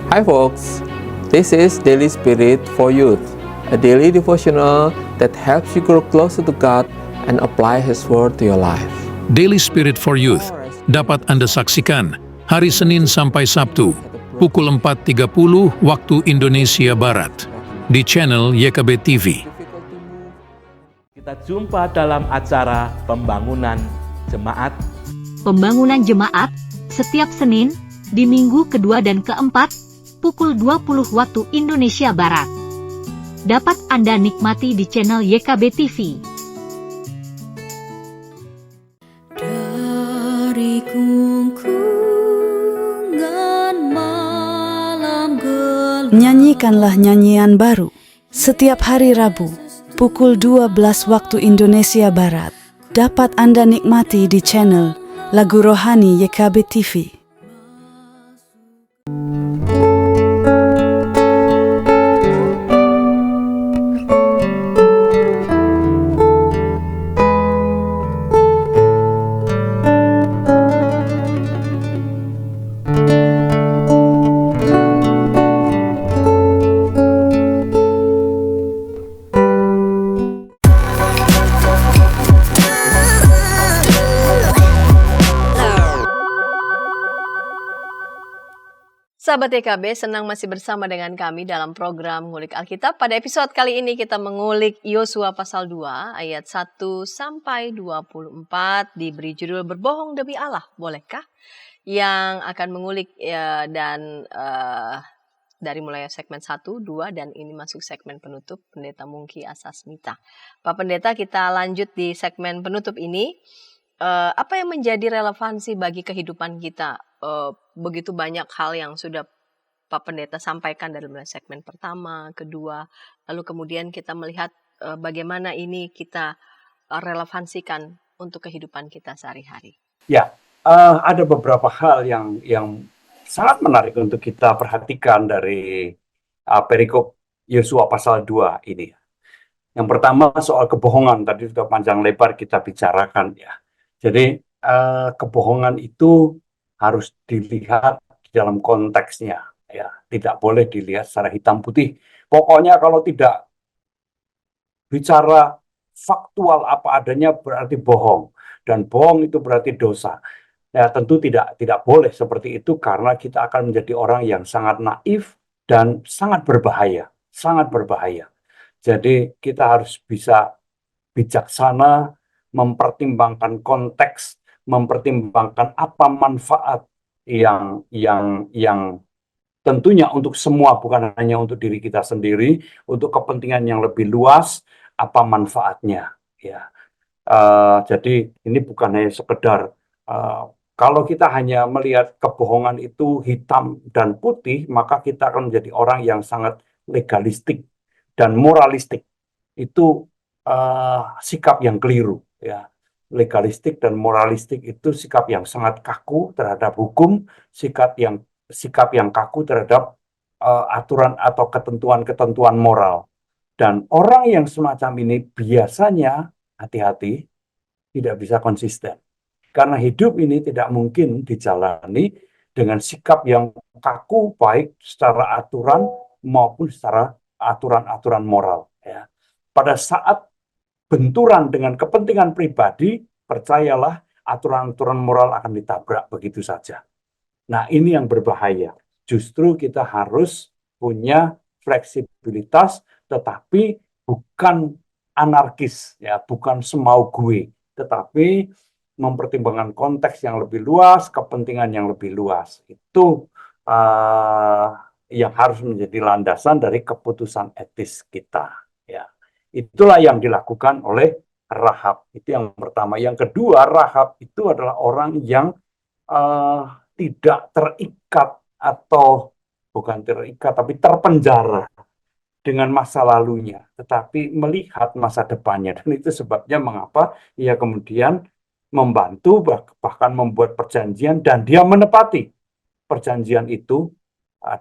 Hi folks, this is Daily Spirit for Youth, a daily devotional that helps you grow closer to God and apply His Word to your life. Daily Spirit for Youth dapat Anda saksikan hari Senin sampai Sabtu pukul 4.30 waktu Indonesia Barat di channel YKB TV. Kita jumpa dalam acara Pembangunan Jemaat. Pembangunan Jemaat setiap Senin di minggu kedua dan keempat pukul 20 waktu Indonesia Barat. Dapat Anda nikmati di channel YKB TV. Dari kungkungan malam gelap. Nyanyikanlah nyanyian baru setiap hari Rabu pukul 12 waktu Indonesia Barat. dapat Anda nikmati di channel Lagu Rohani YKB TV. Sahabat YKB, senang masih bersama dengan kami dalam program Ngulik Alkitab. Pada episode kali ini kita mengulik Yosua pasal 2 ayat 1 sampai 24, diberi judul Berbohong Demi Allah, bolehkah? Yang akan mengulik dari mulai segmen 1, 2, dan ini masuk segmen penutup, Pendeta Mungki Asasmita. Pak Pendeta, kita lanjut di segmen penutup ini. Apa yang menjadi relevansi bagi kehidupan kita? Begitu banyak hal yang sudah Pak Pendeta sampaikan dalam segmen pertama, kedua, lalu kemudian kita melihat bagaimana ini kita relevansikan untuk kehidupan kita sehari-hari. Ya, ada beberapa hal yang sangat menarik untuk kita perhatikan dari perikop Yosua pasal 2 ini. Yang pertama soal kebohongan, tadi sudah panjang lebar kita bicarakan ya. Jadi kebohongan itu harus dilihat di dalam konteksnya, ya, tidak boleh dilihat secara hitam putih. Pokoknya kalau tidak bicara faktual apa adanya berarti bohong, dan bohong itu berarti dosa. Ya, tentu tidak boleh seperti itu karena kita akan menjadi orang yang sangat naif dan sangat berbahaya, sangat berbahaya. Jadi kita harus bisa bijaksana, mempertimbangkan konteks, mempertimbangkan apa manfaat yang tentunya untuk semua, bukan hanya untuk diri kita sendiri, untuk kepentingan yang lebih luas, apa manfaatnya. Ya, jadi ini bukan hanya sekedar kalau kita hanya melihat kebohongan itu hitam dan putih, maka kita akan menjadi orang yang sangat legalistik dan moralistik. Itu sikap yang keliru. Ya, legalistik dan moralistik itu sikap yang sangat kaku terhadap hukum, sikap yang kaku terhadap aturan atau ketentuan-ketentuan moral. Dan orang yang semacam ini biasanya hati-hati, tidak bisa konsisten. Karena hidup ini tidak mungkin dijalani dengan sikap yang kaku, baik secara aturan maupun secara aturan-aturan moral. Ya. Pada saat benturan dengan kepentingan pribadi, percayalah aturan-aturan moral akan ditabrak begitu saja. Nah, ini yang berbahaya. Justru kita harus punya fleksibilitas, tetapi bukan anarkis, ya, bukan semau gue, tetapi mempertimbangkan konteks yang lebih luas, kepentingan yang lebih luas. Itu yang harus menjadi landasan dari keputusan etis kita. Ya. Itulah yang dilakukan oleh Rahab. Itu yang pertama. Yang kedua, Rahab itu adalah orang yang tidak terikat atau bukan terikat, tapi terpenjara dengan masa lalunya, tetapi melihat masa depannya. Dan itu sebabnya mengapa ia kemudian membantu, bahkan membuat perjanjian, dan dia menepati perjanjian itu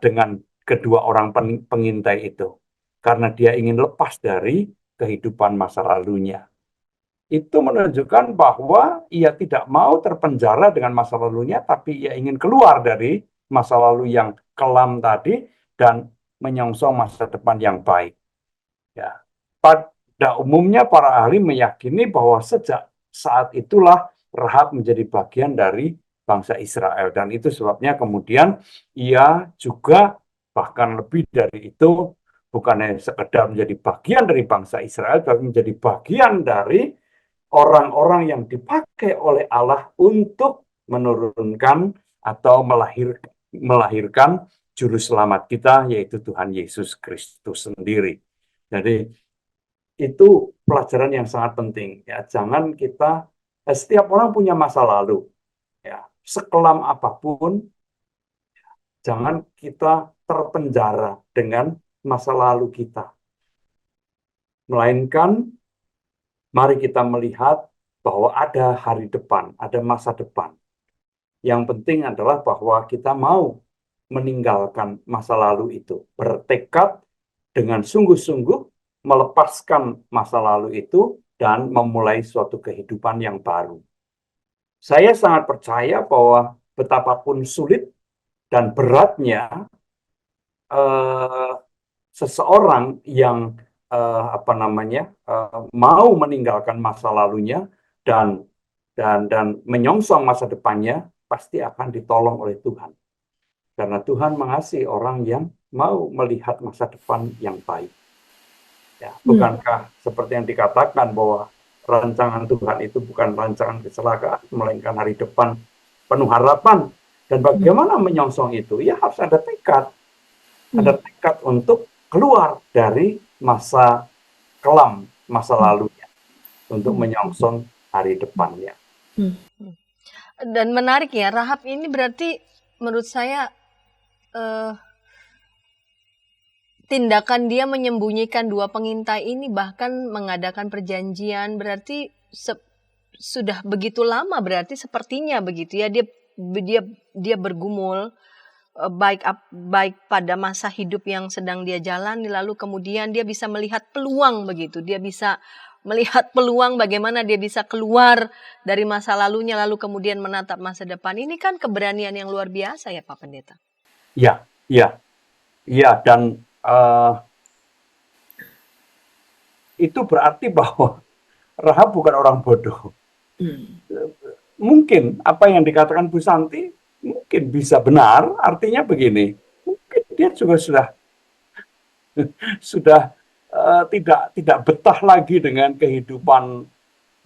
dengan kedua orang pengintai itu. Karena dia ingin lepas dari kehidupan masa lalunya. Itu menunjukkan bahwa ia tidak mau terpenjara dengan masa lalunya, tapi ia ingin keluar dari masa lalu yang kelam tadi dan menyongsong masa depan yang baik. Ya. Pada umumnya para ahli meyakini bahwa sejak saat itulah Rahab menjadi bagian dari bangsa Israel. Dan itu sebabnya kemudian ia juga bahkan lebih dari itu, bukan hanya sekedar menjadi bagian dari bangsa Israel, tapi menjadi bagian dari orang-orang yang dipakai oleh Allah untuk menurunkan atau melahirkan juru selamat kita, yaitu Tuhan Yesus Kristus sendiri. Jadi itu pelajaran yang sangat penting. Ya, jangan kita, setiap orang punya masa lalu. Ya, sekelam apapun, jangan kita terpenjara dengan masa lalu kita. Melainkan, mari kita melihat bahwa ada hari depan, ada masa depan. Yang penting adalah bahwa kita mau meninggalkan masa lalu itu, bertekad dengan sungguh-sungguh melepaskan masa lalu itu dan memulai suatu kehidupan yang baru. Saya sangat percaya bahwa betapapun sulit dan beratnya seseorang yang mau meninggalkan masa lalunya dan menyongsong masa depannya pasti akan ditolong oleh Tuhan. Karena Tuhan mengasihi orang yang mau melihat masa depan yang baik. Ya, bukankah seperti yang dikatakan bahwa rancangan Tuhan itu bukan rancangan kecelakaan, melainkan hari depan penuh harapan. Dan bagaimana menyongsong itu? Ya harus ada tekad. Ada tekad untuk keluar dari masa kelam, masa lalunya. Untuk menyongsong hari depannya. Dan menarik ya, Rahab ini berarti menurut saya tindakan dia menyembunyikan dua pengintai ini, bahkan mengadakan perjanjian, berarti sudah begitu lama, berarti sepertinya begitu ya, dia bergumul baik pada masa hidup yang sedang dia jalani, lalu kemudian dia bisa melihat peluang begitu, dia bisa melihat peluang bagaimana dia bisa keluar dari masa lalunya, lalu kemudian menatap masa depan. Ini kan keberanian yang luar biasa ya Pak Pendeta. Ya, dan itu berarti bahwa Rahab bukan orang bodoh. Mungkin apa yang dikatakan Bu Santi mungkin bisa benar, artinya begini, mungkin dia juga sudah tidak betah lagi dengan kehidupan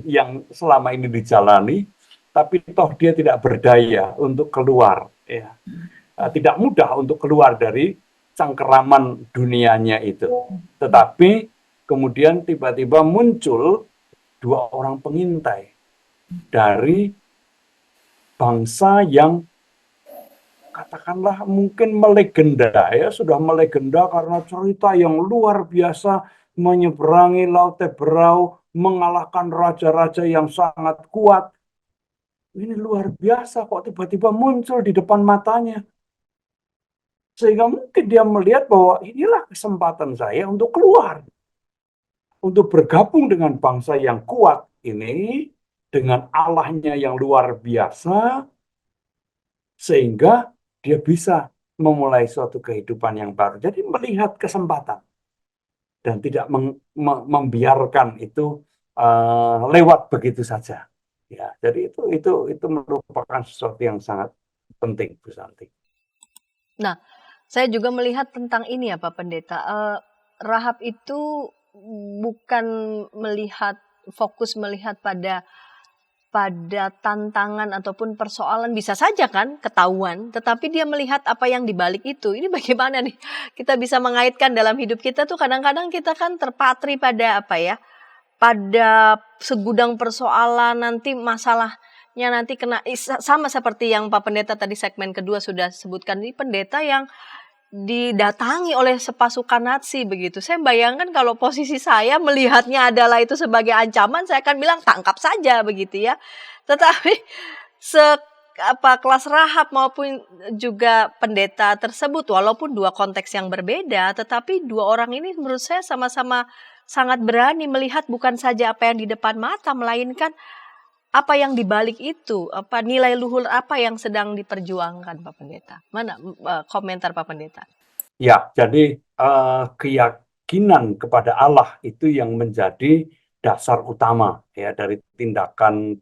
yang selama ini dijalani, tapi toh dia tidak berdaya untuk keluar, ya. Tidak mudah untuk keluar dari cangkeraman dunianya itu. Tetapi kemudian tiba-tiba muncul dua orang pengintai dari bangsa yang katakanlah mungkin melegenda, ya, sudah melegenda karena cerita yang luar biasa, menyeberangi Laut Teberau, mengalahkan raja-raja yang sangat kuat. Ini luar biasa kok tiba-tiba muncul di depan matanya. Sehingga mungkin dia melihat bahwa inilah kesempatan saya untuk keluar. Untuk bergabung dengan bangsa yang kuat ini, dengan Allahnya yang luar biasa, sehingga dia bisa memulai suatu kehidupan yang baru. Jadi melihat kesempatan. Dan tidak membiarkan itu lewat begitu saja. Ya, jadi itu merupakan sesuatu yang sangat penting, Bu Santi. Nah, saya juga melihat tentang ini ya Pak Pendeta. Rahab itu bukan fokus melihat pada tantangan ataupun persoalan, bisa saja kan ketahuan, tetapi dia melihat apa yang dibalik itu. Ini bagaimana nih kita bisa mengaitkan dalam hidup kita tuh, kadang-kadang kita kan terpatri pada pada segudang persoalan, nanti masalahnya nanti kena, sama seperti yang Pak Pendeta tadi segmen kedua sudah sebutkan, ini pendeta yang didatangi oleh sepasukan Nazi begitu. Saya bayangkan kalau posisi saya melihatnya adalah itu sebagai ancaman, saya akan bilang tangkap saja begitu ya. Tetapi kelas Rahab maupun juga pendeta tersebut, walaupun dua konteks yang berbeda, tetapi dua orang ini menurut saya sama-sama sangat berani melihat bukan saja apa yang di depan mata, melainkan apa yang dibalik itu, nilai luhur apa yang sedang diperjuangkan Pak Pendeta. Mana komentar Pak Pendeta? Ya, jadi keyakinan kepada Allah itu yang menjadi dasar utama ya dari tindakan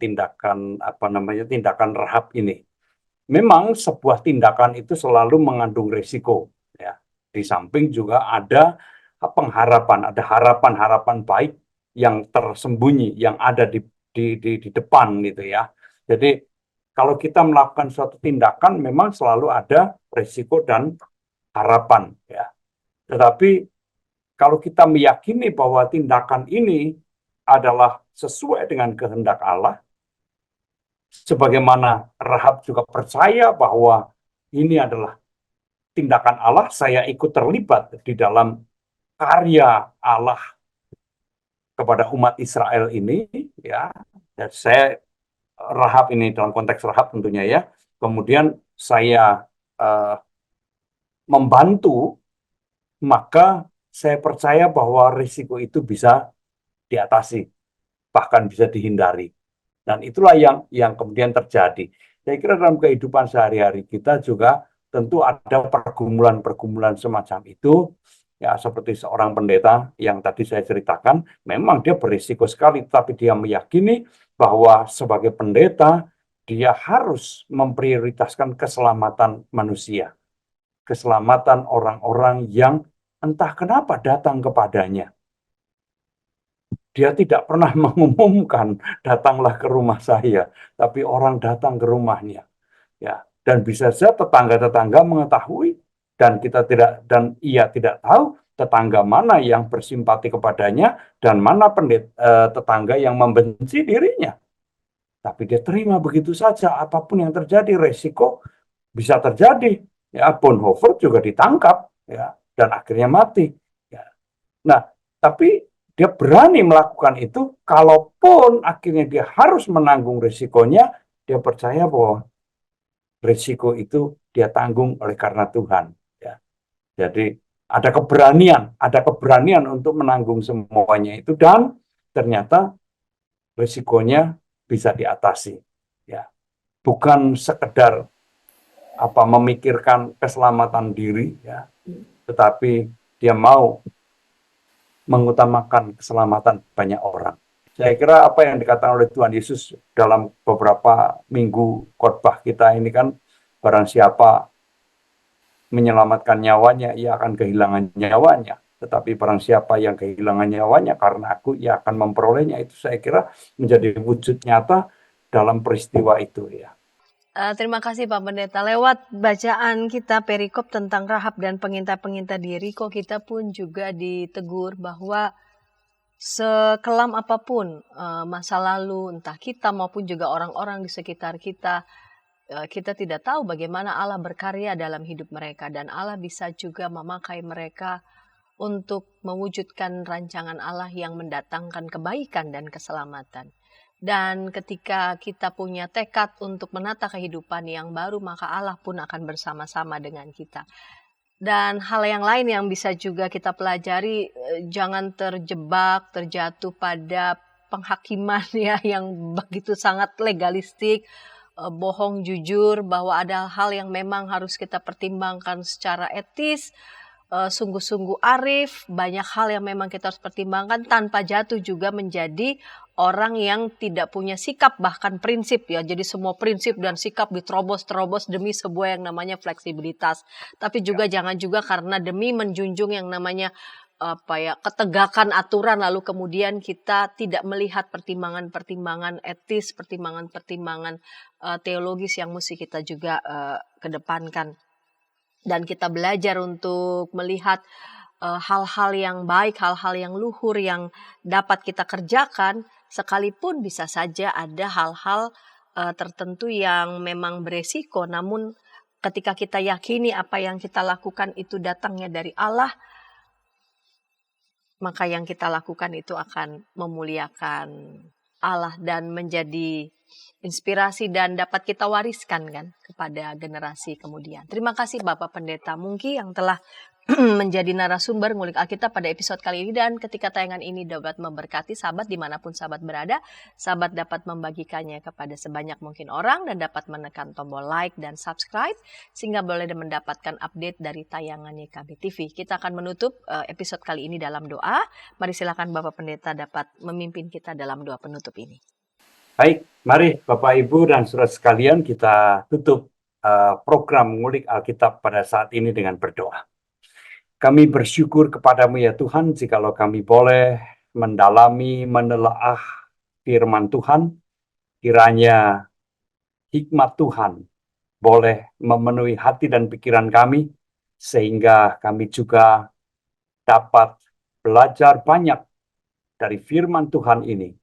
Rahab ini. Memang sebuah tindakan itu selalu mengandung risiko ya. Di samping juga ada pengharapan, ada harapan-harapan baik yang tersembunyi yang ada di depan gitu ya. Jadi kalau kita melakukan suatu tindakan memang selalu ada risiko dan harapan ya. Tetapi kalau kita meyakini bahwa tindakan ini adalah sesuai dengan kehendak Allah, sebagaimana Rahab juga percaya bahwa ini adalah tindakan Allah, saya ikut terlibat di dalam karya Allah kepada umat Israel ini ya. Dan saya Rahab ini dalam konteks Rahab tentunya ya. Kemudian saya membantu, maka saya percaya bahwa risiko itu bisa diatasi, bahkan bisa dihindari. Dan itulah yang kemudian terjadi. Saya kira dalam kehidupan sehari-hari kita juga tentu ada pergumulan-pergumulan semacam itu. Ya, seperti seorang pendeta yang tadi saya ceritakan, memang dia berisiko sekali, tapi dia meyakini bahwa sebagai pendeta, dia harus memprioritaskan keselamatan manusia. Keselamatan orang-orang yang entah kenapa datang kepadanya. Dia tidak pernah mengumumkan, datanglah ke rumah saya, tapi orang datang ke rumahnya. Ya, dan bisa saja tetangga-tetangga mengetahui dan ia tidak tahu tetangga mana yang bersimpati kepadanya dan mana tetangga yang membenci dirinya. Tapi dia terima begitu saja, apapun yang terjadi, resiko bisa terjadi. Ya, Bonhoeffer juga ditangkap, ya, dan akhirnya mati. Ya. Nah, tapi dia berani melakukan itu, kalaupun akhirnya dia harus menanggung risikonya, dia percaya bahwa risiko itu dia tanggung oleh karena Tuhan. Ya. Jadi ada keberanian untuk menanggung semuanya itu, dan ternyata risikonya bisa diatasi. Ya. Bukan sekedar memikirkan keselamatan diri, ya, tetapi dia mau mengutamakan keselamatan banyak orang. Saya kira apa yang dikatakan oleh Tuhan Yesus dalam beberapa minggu khotbah kita ini kan, barang siapa menyelamatkan nyawanya, ia akan kehilangan nyawanya. Tetapi barang siapa yang kehilangan nyawanya karena aku, ia akan memperolehnya. Itu saya kira menjadi wujud nyata dalam peristiwa itu, ya. Terima kasih Pak Pendeta. Lewat bacaan kita perikop tentang Rahab dan pengintai-pengintai di Yeriko, kita pun juga ditegur bahwa sekelam apapun masa lalu, entah kita maupun juga orang-orang di sekitar kita, kita tidak tahu bagaimana Allah berkarya dalam hidup mereka, dan Allah bisa juga memakai mereka untuk mewujudkan rancangan Allah yang mendatangkan kebaikan dan keselamatan. Dan ketika kita punya tekad untuk menata kehidupan yang baru, maka Allah pun akan bersama-sama dengan kita. Dan hal yang lain yang bisa juga kita pelajari, jangan terjatuh pada penghakiman ya yang begitu sangat legalistik, bohong jujur, bahwa ada hal yang memang harus kita pertimbangkan secara etis, sungguh-sungguh arif, banyak hal yang memang kita harus pertimbangkan tanpa jatuh juga menjadi orang yang tidak punya sikap bahkan prinsip ya. Jadi semua prinsip dan sikap diterobos-terobos demi sebuah yang namanya fleksibilitas. Tapi juga jangan juga karena demi menjunjung yang namanya ketegakan aturan, lalu kemudian kita tidak melihat pertimbangan-pertimbangan etis, pertimbangan-pertimbangan teologis yang mesti kita juga kedepankan. Dan kita belajar untuk melihat hal-hal yang baik, hal-hal yang luhur yang dapat kita kerjakan, sekalipun bisa saja ada hal-hal tertentu yang memang beresiko, namun ketika kita yakini apa yang kita lakukan itu datangnya dari Allah, maka yang kita lakukan itu akan memuliakan Allah dan menjadi inspirasi dan dapat kita wariskan kan kepada generasi kemudian. Terima kasih Bapak Pendeta Mungki yang telah menjadi narasumber ngulik Alkitab pada episode kali ini, dan ketika tayangan ini dapat memberkati sahabat dimanapun sahabat berada, sahabat dapat membagikannya kepada sebanyak mungkin orang dan dapat menekan tombol like dan subscribe sehingga boleh mendapatkan update dari tayangan YKB TV. Kita akan menutup episode kali ini dalam doa. Mari silakan Bapak Pendeta dapat memimpin kita dalam doa penutup ini. Baik, mari Bapak Ibu dan saudara sekalian, kita tutup program Ngulik Alkitab pada saat ini dengan berdoa. Kami bersyukur kepadamu ya Tuhan, jikalau kami boleh mendalami, menelaah firman Tuhan, kiranya hikmat Tuhan boleh memenuhi hati dan pikiran kami, sehingga kami juga dapat belajar banyak dari firman Tuhan ini,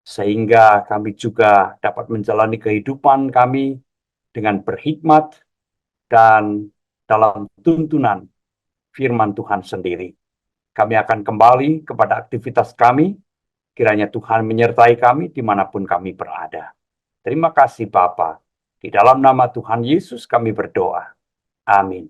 sehingga kami juga dapat menjalani kehidupan kami dengan berhikmat dan dalam tuntunan firman Tuhan sendiri. Kami akan kembali kepada aktivitas kami Kiranya Tuhan menyertai kami dimanapun kami berada. Terima kasih Bapa. Di dalam nama Tuhan Yesus kami berdoa. Amin.